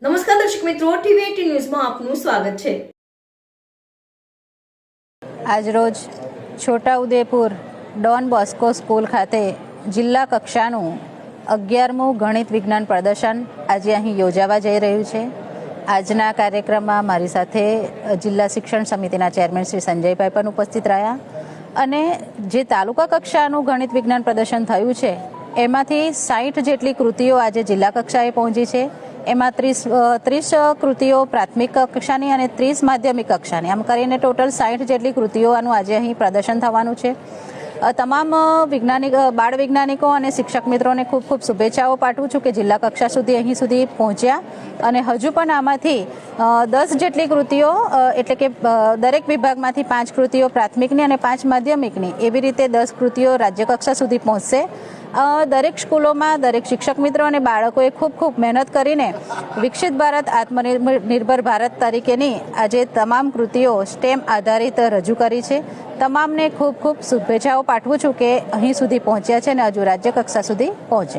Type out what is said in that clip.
નમસ્કાર દર્શક મિત્રો, ટીવી18 ન્યૂઝમાં આપનું સ્વાગત છે। આજરોજ છોટાઉદેપુર ડોન બોસ્કો સ્કૂલ ખાતે જિલ્લા કક્ષાનું 11મું ગણિત વિજ્ઞાન પ્રદર્શન આજે અહીં યોજાવા જઈ રહ્યું છે। આજના કાર્યક્રમમાં મારી સાથે જિલ્લા શિક્ષણ સમિતિના ચેરમેન શ્રી સંજયભાઈ પણ ઉપસ્થિત રહ્યા અને જે તાલુકા કક્ષાનું ગણિત વિજ્ઞાન પ્રદર્શન થયું છે એમાંથી 60 જેટલી કૃતિઓ આજે જિલ્લા કક્ષાએ પહોંચી છે। એમાં 30 કૃતિઓ પ્રાથમિક કક્ષાની અને 30 માધ્યમિક કક્ષાની, આમ કરીને ટોટલ 60 જેટલી કૃતિઓનું આજે અહીં પ્રદર્શન થવાનું છે। તમામ બાળ વૈજ્ઞાનિકો અને શિક્ષક મિત્રોને ખૂબ ખૂબ શુભેચ્છાઓ પાઠવું છું કે જિલ્લા કક્ષા સુધી અહીં સુધી પહોંચ્યા અને હજુ પણ આમાંથી 10 જેટલી કૃતિઓ, એટલે કે દરેક વિભાગમાંથી 5 કૃતિઓ પ્રાથમિકની અને 5 માધ્યમિકની, એવી રીતે 10 કૃતિઓ રાજ્ય કક્ષા સુધી પહોંચશે। દરેક સ્કૂલોમાં દરેક શિક્ષક મિત્રો અને બાળકોએ ખૂબ ખૂબ મહેનત કરીને વિકસિત ભારત આત્મનિર્ભર ભારત તરીકેની આજે તમામ કૃતિઓ સ્ટેમ આધારિત રજૂ કરી છે। તમામને ખૂબ ખૂબ શુભેચ્છાઓ પાઠવું છું કે અહીં સુધી પહોંચ્યા છે અને હજુ રાજ્ય કક્ષા સુધી પહોંચે।